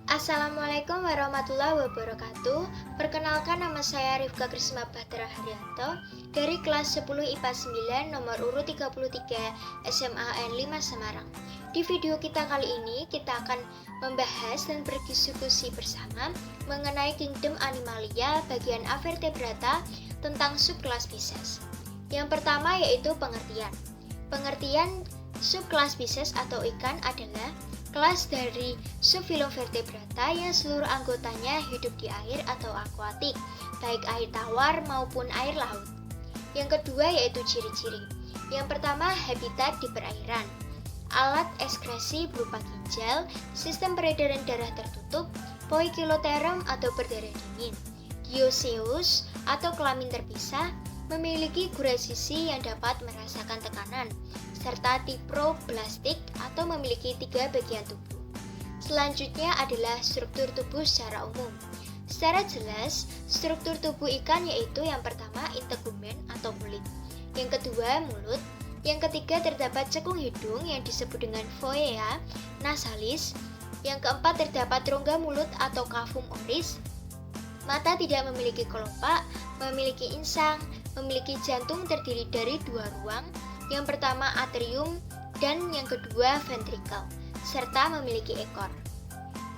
Assalamualaikum warahmatullahi wabarakatuh. Perkenalkan, nama saya Rifka Krisma Bahtera Haryanto dari kelas 10 IPA 9 nomor urut 33 SMAN 5 Semarang. Di video kita kali ini kita akan membahas dan berdiskusi bersama mengenai Kingdom Animalia bagian Avertebrata tentang subkelas Pisces. Yang pertama yaitu pengertian. Pengertian subkelas Pisces atau ikan adalah kelas dari subfilum vertebrata yang seluruh anggotanya hidup di air atau akuatik, baik air tawar maupun air laut. Yang kedua yaitu ciri-ciri. Yang pertama, habitat di perairan. Alat ekskresi berupa ginjal, sistem peredaran darah tertutup, poikiloterum atau berdarah dingin, dioeceus atau kelamin terpisah, memiliki gura sisi yang dapat merasakan tekanan, serta diproblastik atau memiliki 3 bagian tubuh. Selanjutnya adalah struktur tubuh secara umum. Secara jelas, struktur tubuh ikan yaitu yang pertama integumen atau kulit, yang kedua mulut, yang ketiga terdapat cekung hidung yang disebut dengan foia nasalis, yang keempat terdapat rongga mulut atau cavum oris, mata tidak memiliki kelopak, memiliki insang, memiliki jantung terdiri dari 2 ruang, yang pertama atrium dan yang kedua ventricle, serta memiliki ekor.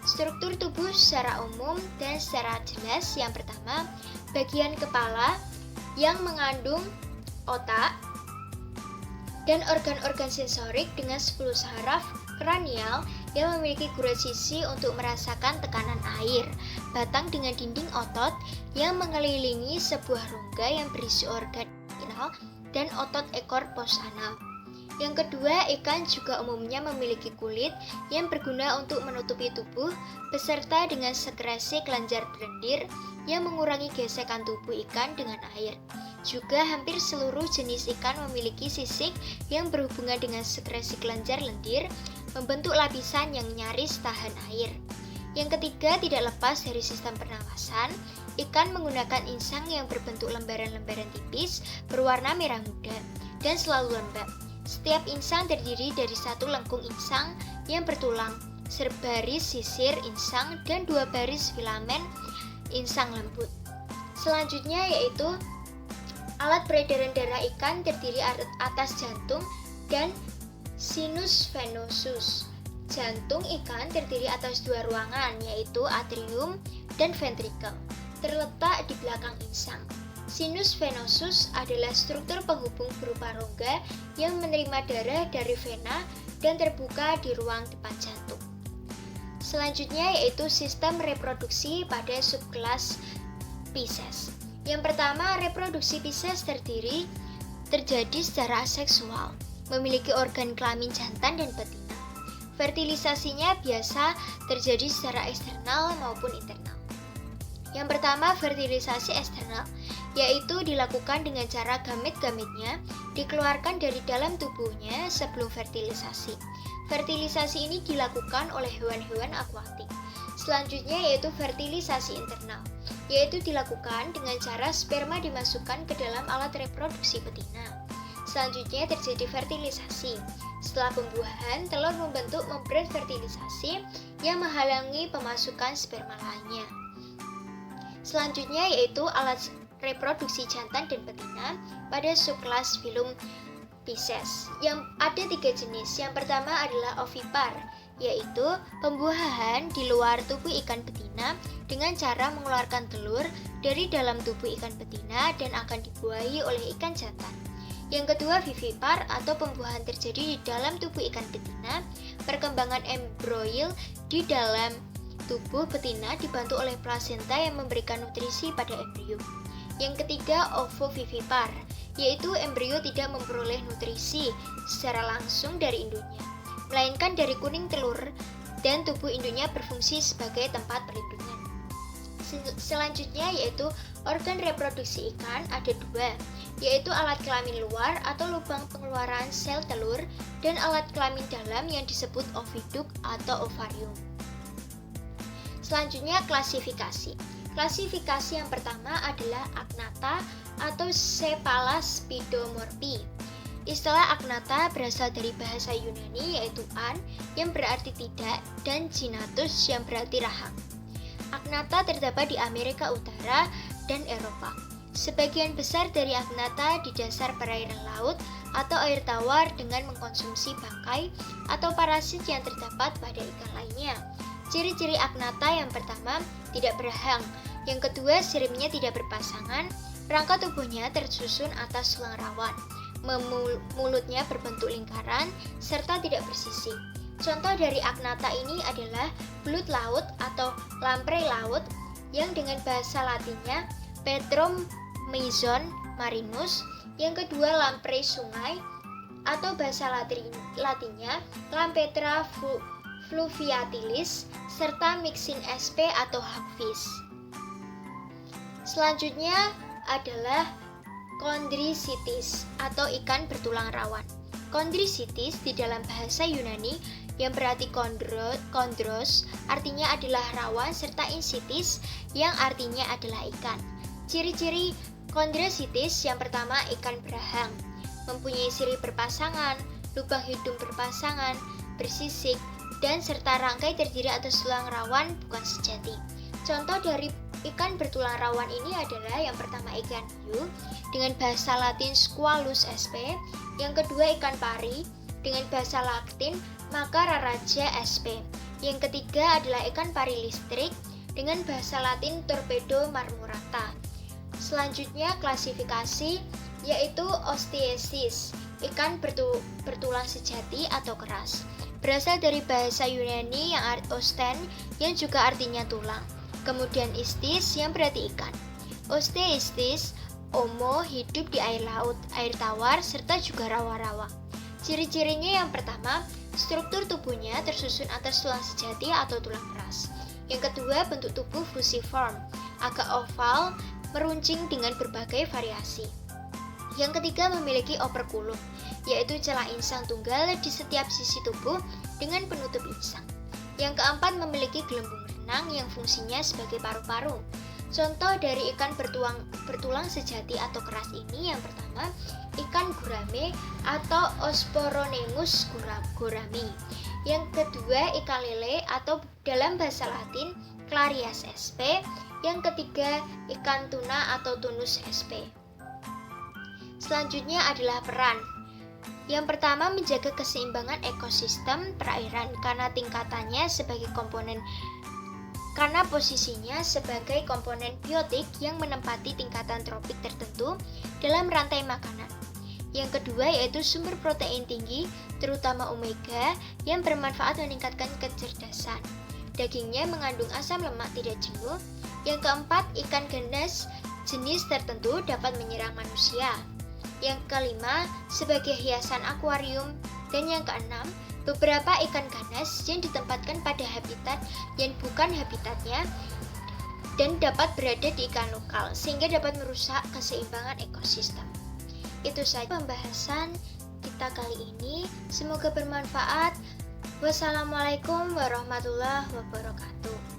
Struktur tubuh secara umum dan secara jelas, yang pertama bagian kepala yang mengandung otak dan organ-organ sensorik dengan 10 saraf kranial yang memiliki gura sisi untuk merasakan tekanan air, batang dengan dinding otot yang mengelilingi sebuah rongga yang berisi organ internal dan otot ekor postanal. Yang kedua, ikan juga umumnya memiliki kulit yang berguna untuk menutupi tubuh beserta dengan sekresi kelenjar lendir yang mengurangi gesekan tubuh ikan dengan air. Juga hampir seluruh jenis ikan memiliki sisik yang berhubungan dengan sekresi kelenjar lendir membentuk lapisan yang nyaris tahan air. Yang ketiga, tidak lepas dari sistem pernafasan. Ikan menggunakan insang yang berbentuk lembaran-lembaran tipis berwarna merah muda dan selalu lembab. Setiap insang terdiri dari 1 lengkung insang yang bertulang, sebaris sisir insang, dan 2 baris filamen insang lembut. Selanjutnya yaitu alat peredaran darah ikan terdiri atas jantung dan sinus venosus. Jantung ikan terdiri atas 2 ruangan yaitu atrium dan ventricle, terletak di belakang insang. Sinus venosus adalah struktur penghubung berupa rongga yang menerima darah dari vena dan terbuka di ruang depan jantung. Selanjutnya yaitu sistem reproduksi pada subkelas Pisces. Yang pertama, reproduksi Pisces terjadi secara aseksual, memiliki organ kelamin jantan dan betina. Fertilisasinya biasa terjadi secara eksternal maupun internal. Yang pertama, fertilisasi eksternal, yaitu dilakukan dengan cara gamit-gamitnya dikeluarkan dari dalam tubuhnya sebelum fertilisasi. Fertilisasi ini dilakukan oleh hewan-hewan akuatik. Selanjutnya yaitu fertilisasi internal, yaitu dilakukan dengan cara sperma dimasukkan ke dalam alat reproduksi betina. Selanjutnya terjadi fertilisasi. Setelah pembuahan, telur membentuk membran fertilisasi yang menghalangi pemasukan sperma lainnya. Selanjutnya yaitu alat reproduksi jantan dan betina pada subkelas filum Pisces yang ada 3 jenis. Yang pertama adalah ovipar, yaitu pembuahan di luar tubuh ikan betina dengan cara mengeluarkan telur dari dalam tubuh ikan betina dan akan dibuahi oleh ikan jantan. Yang kedua, vivipar atau pembuahan terjadi di dalam tubuh ikan betina, perkembangan embroil di dalam tubuh betina dibantu oleh plasenta yang memberikan nutrisi pada embrio. Yang ketiga, ovovivipar, yaitu embrio tidak memperoleh nutrisi secara langsung dari induknya, melainkan dari kuning telur dan tubuh induknya berfungsi sebagai tempat perlindungan. Selanjutnya yaitu organ reproduksi ikan ada 2, yaitu alat kelamin luar atau lubang pengeluaran sel telur dan alat kelamin dalam yang disebut oviduk atau ovarium. Selanjutnya klasifikasi. Klasifikasi yang pertama adalah agnata atau Cephalaspidomorphi. Istilah agnatha berasal dari bahasa Yunani yaitu an yang berarti tidak dan ginatus yang berarti rahang. Agnatha terdapat di Amerika Utara dan Eropa. Sebagian besar dari agnatha di dasar perairan laut atau air tawar dengan mengkonsumsi bangkai atau parasit yang terdapat pada ikan lainnya. Ciri-ciri agnatha yang pertama, tidak berahang. Yang kedua, siripnya tidak berpasangan. Rangka tubuhnya tersusun atas tulang rawan. Mulutnya berbentuk lingkaran serta tidak bersisik. Contoh dari agnatha ini adalah belut laut atau lamprey laut yang dengan bahasa Latinnya Petromyzon marinus. Yang kedua, lamprey sungai atau bahasa Latinnya Lampetra fluviatilis serta mixin sp atau hagfish. Selanjutnya adalah Chondricitis atau ikan bertulang rawan. Chondricitis di dalam bahasa Yunani yang berarti kondros artinya adalah rawan serta insitis yang artinya adalah ikan. Ciri-ciri Chondricitis yang pertama, ikan berahang, mempunyai sirip berpasangan, lubang hidung berpasangan, bersisik, dan serta rangkai terdiri atas tulang rawan bukan sejati. Contoh dari ikan bertulang rawan ini adalah yang pertama ikan hiu dengan bahasa Latin Squalus sp, yang kedua ikan pari dengan bahasa Latin Macararaja sp, yang ketiga adalah ikan pari listrik dengan bahasa Latin Torpedo marmorata. Selanjutnya klasifikasi yaitu Osteichthyes, ikan bertulang sejati atau keras. Berasal dari bahasa Yunani yang osten yang juga artinya tulang. Kemudian istis yang berarti ikan. Osteichthyes omo hidup di air laut, air tawar, serta juga rawa-rawa. Ciri-cirinya yang pertama, struktur tubuhnya tersusun atas tulang sejati atau tulang keras. Yang kedua, bentuk tubuh fusiform, agak oval, meruncing dengan berbagai variasi. Yang ketiga, memiliki operculum, yaitu celah insang tunggal di setiap sisi tubuh dengan penutup insang. Yang keempat, memiliki gelembung renang yang fungsinya sebagai paru-paru. Contoh dari ikan bertulang sejati atau keras ini yang pertama, ikan gurame atau Osporonemus gorami. Yang kedua, ikan lele atau dalam bahasa Latin Clarias sp. Yang ketiga, ikan tuna atau Tunus sp. Selanjutnya adalah peran. Yang pertama, menjaga keseimbangan ekosistem perairan karena posisinya sebagai komponen biotik yang menempati tingkatan tropik tertentu dalam rantai makanan. Yang kedua yaitu sumber protein tinggi, terutama omega, yang bermanfaat meningkatkan kecerdasan. Dagingnya mengandung asam lemak tidak jenuh. Yang keempat, ikan ganas jenis tertentu dapat menyerang manusia. Yang kelima, sebagai hiasan akuarium. Dan yang keenam, beberapa ikan ganas yang ditempatkan pada habitat yang bukan habitatnya dan dapat berada di ikan lokal sehingga dapat merusak keseimbangan ekosistem. Itu saja pembahasan kita kali ini. Semoga bermanfaat. Wassalamualaikum warahmatullahi wabarakatuh.